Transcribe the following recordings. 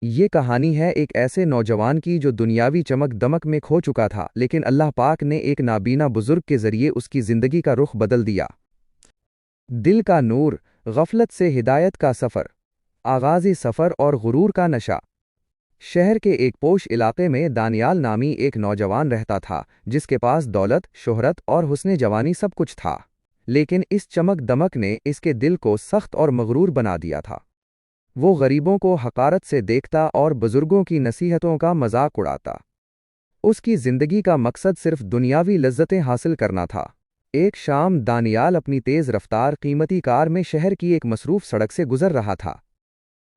یہ کہانی ہے ایک ایسے نوجوان کی جو دنیاوی چمک دمک میں کھو چکا تھا، لیکن اللہ پاک نے ایک نابینا بزرگ کے ذریعے اس کی زندگی کا رخ بدل دیا۔ دل کا نور، غفلت سے ہدایت کا سفر، آغازی سفر اور غرور کا نشہ۔ شہر کے ایک پوش علاقے میں دانیال نامی ایک نوجوان رہتا تھا، جس کے پاس دولت، شہرت اور حسن جوانی سب کچھ تھا، لیکن اس چمک دمک نے اس کے دل کو سخت اور مغرور بنا دیا تھا۔ وہ غریبوں کو حقارت سے دیکھتا اور بزرگوں کی نصیحتوں کا مذاق اڑاتا۔ اس کی زندگی کا مقصد صرف دنیاوی لذتیں حاصل کرنا تھا۔ ایک شام دانیال اپنی تیز رفتار قیمتی کار میں شہر کی ایک مصروف سڑک سے گزر رہا تھا۔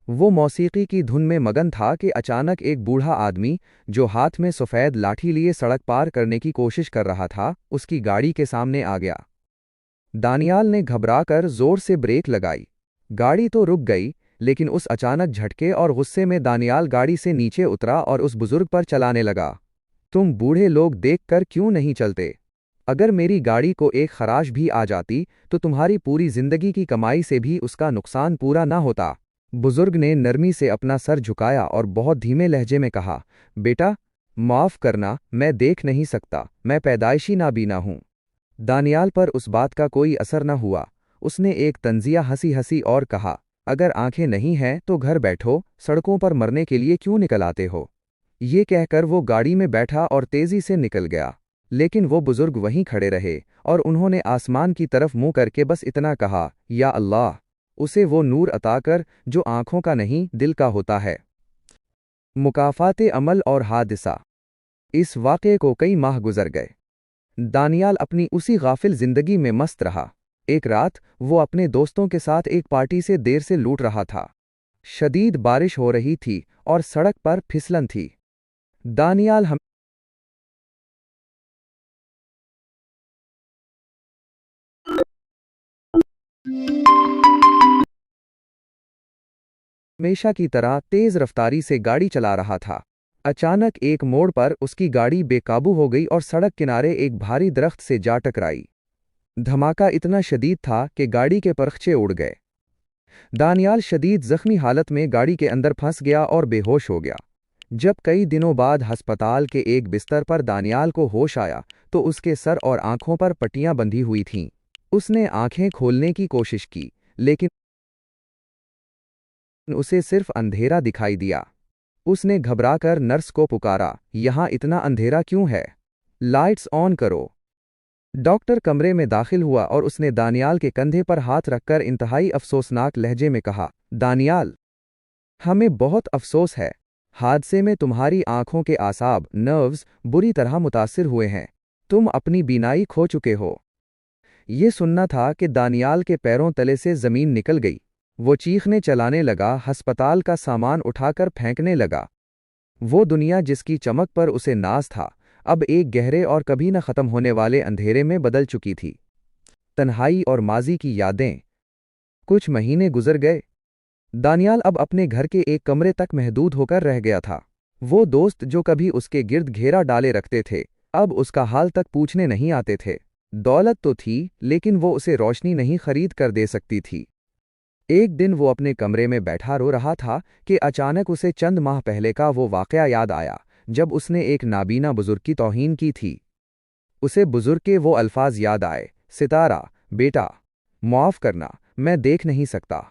وہ موسیقی کی دھن میں مگن تھا کہ اچانک ایک بوڑھا آدمی، جو ہاتھ میں سفید لاٹھی لیے سڑک پار کرنے کی کوشش کر رہا تھا، اس کی گاڑی کے سامنے آ گیا۔ دانیال نے گھبرا کر زور سے بریک لگائی۔ گاڑی تو رک گئی، لیکن اس اچانک جھٹکے اور غصے میں دانیال گاڑی سے نیچے اترا اور اس بزرگ پر چلانے لگا۔ تم بوڑھے لوگ دیکھ کر کیوں نہیں چلتے؟ اگر میری گاڑی کو ایک خراش بھی آ جاتی تو تمہاری پوری زندگی کی کمائی سے بھی اس کا نقصان پورا نہ ہوتا۔ بزرگ نے نرمی سے اپنا سر جھکایا اور بہت دھیمے لہجے میں کہا، بیٹا، معاف کرنا، میں دیکھ نہیں سکتا، میں پیدائشی نابینا ہوں۔ دانیال پر اس بات کا کوئی اثر نہ ہوا۔ اس نے ایک طنزیہ ہنسی اور کہا، اگر آنکھیں نہیں ہیں تو گھر بیٹھو، سڑکوں پر مرنے کے لیے کیوں نکل آتے ہو؟ یہ کہہ کر وہ گاڑی میں بیٹھا اور تیزی سے نکل گیا، لیکن وہ بزرگ وہیں کھڑے رہے اور انہوں نے آسمان کی طرف منہ کر کے بس اتنا کہا، یا اللہ، اسے وہ نور عطا کر جو آنکھوں کا نہیں دل کا ہوتا ہے۔ مکافات عمل اور حادثہ۔ اس واقعے کو کئی ماہ گزر گئے۔ دانیال اپنی اسی غافل زندگی میں مست رہا۔ ایک رات وہ اپنے دوستوں کے ساتھ ایک پارٹی سے دیر سے لوٹ رہا تھا۔ شدید بارش ہو رہی تھی اور سڑک پر پھسلن تھی۔ دانیال ہمیشہ کی طرح تیز رفتاری سے گاڑی چلا رہا تھا۔ اچانک ایک موڑ پر اس کی گاڑی بے قابو ہو گئی اور سڑک کنارے ایک بھاری درخت سے جا ٹکرائی۔ دھماکہ اتنا شدید تھا کہ گاڑی کے پرخچے اڑ گئے۔ دانیال شدید زخمی حالت میں گاڑی کے اندر پھنس گیا اور بے ہوش ہو گیا۔ جب کئی دنوں بعد ہسپتال کے ایک بستر پر دانیال کو ہوش آیا تو اس کے سر اور آنکھوں پر پٹیاں بندھی ہوئی تھیں۔ اس نے آنکھیں کھولنے کی کوشش کی، لیکن اسے صرف اندھیرا دکھائی دیا۔ اس نے گھبرا کر نرس کو پکارا، یہاں اتنا اندھیرا کیوں ہے؟ لائٹس آن کرو۔ ڈاکٹر کمرے میں داخل ہوا اور اس نے دانیال کے کندھے پر ہاتھ رکھ کر انتہائی افسوسناک لہجے میں کہا، دانیال، ہمیں بہت افسوس ہے، حادثے میں تمہاری آنکھوں کے اعصاب، نروز بری طرح متاثر ہوئے ہیں، تم اپنی بینائی کھو چکے ہو۔ یہ سننا تھا کہ دانیال کے پیروں تلے سے زمین نکل گئی۔ وہ چیخنے چلانے لگا، ہسپتال کا سامان اٹھا کر پھینکنے لگا۔ وہ دنیا جس کی چمک پر اسے ناز تھا، اب ایک گہرے اور کبھی نہ ختم ہونے والے اندھیرے میں بدل چکی تھی۔ تنہائی اور ماضی کی یادیں۔ کچھ مہینے گزر گئے۔ دانیال اب اپنے گھر کے ایک کمرے تک محدود ہو کر رہ گیا تھا۔ وہ دوست جو کبھی اس کے گرد گھیرا ڈالے رکھتے تھے، اب اس کا حال تک پوچھنے نہیں آتے تھے۔ دولت تو تھی، لیکن وہ اسے روشنی نہیں خرید کر دے سکتی تھی۔ ایک دن وہ اپنے کمرے میں بیٹھا رو رہا تھا کہ اچانک اسے چند ماہ پہلے کا وہ واقعہ یاد آیا جب اس نے ایک نابینا بزرگ کی توہین کی تھی۔ اسے بزرگ کے وہ الفاظ یاد آئے، ستارہ، بیٹا، معاف کرنا، میں دیکھ نہیں سکتا۔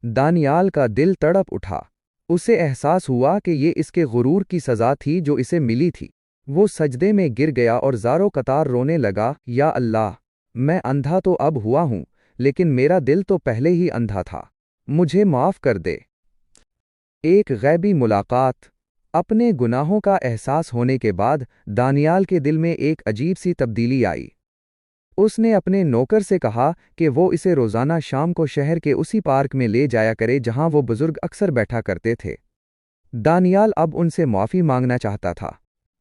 دانیال کا دل تڑپ اٹھا۔ اسے احساس ہوا کہ یہ اس کے غرور کی سزا تھی جو اسے ملی تھی۔ وہ سجدے میں گر گیا اور زاروں قطار رونے لگا، یا اللہ، میں اندھا تو اب ہوا ہوں، لیکن میرا دل تو پہلے ہی اندھا تھا، مجھے معاف کر دے۔ ایک غیبی ملاقات۔ اپنے گناہوں کا احساس ہونے کے بعد دانیال کے دل میں ایک عجیب سی تبدیلی آئی۔ اس نے اپنے نوکر سے کہا کہ وہ اسے روزانہ شام کو شہر کے اسی پارک میں لے جایا کرے جہاں وہ بزرگ اکثر بیٹھا کرتے تھے۔ دانیال اب ان سے معافی مانگنا چاہتا تھا۔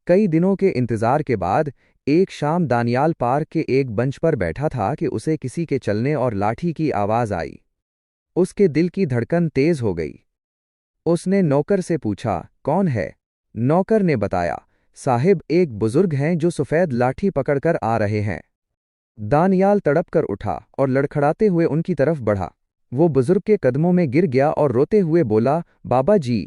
کئی دنوں کے انتظار کے بعد ایک شام دانیال پارک کے ایک بنچ پر بیٹھا تھا کہ اسے کسی کے چلنے اور لاٹھی کی آواز آئی۔ اس کے دل کی دھڑکن تیز ہو گئی۔ اس نے نوکر سے پوچھا، کون ہے؟ نوکر نے بتایا، صاحب، ایک بزرگ ہیں جو سفید لاٹھی پکڑ کر آ رہے ہیں۔ دانیال تڑپ کر اٹھا اور لڑکھڑاتے ہوئے ان کی طرف بڑھا۔ وہ بزرگ کے قدموں میں گر گیا اور روتے ہوئے بولا، بابا جی،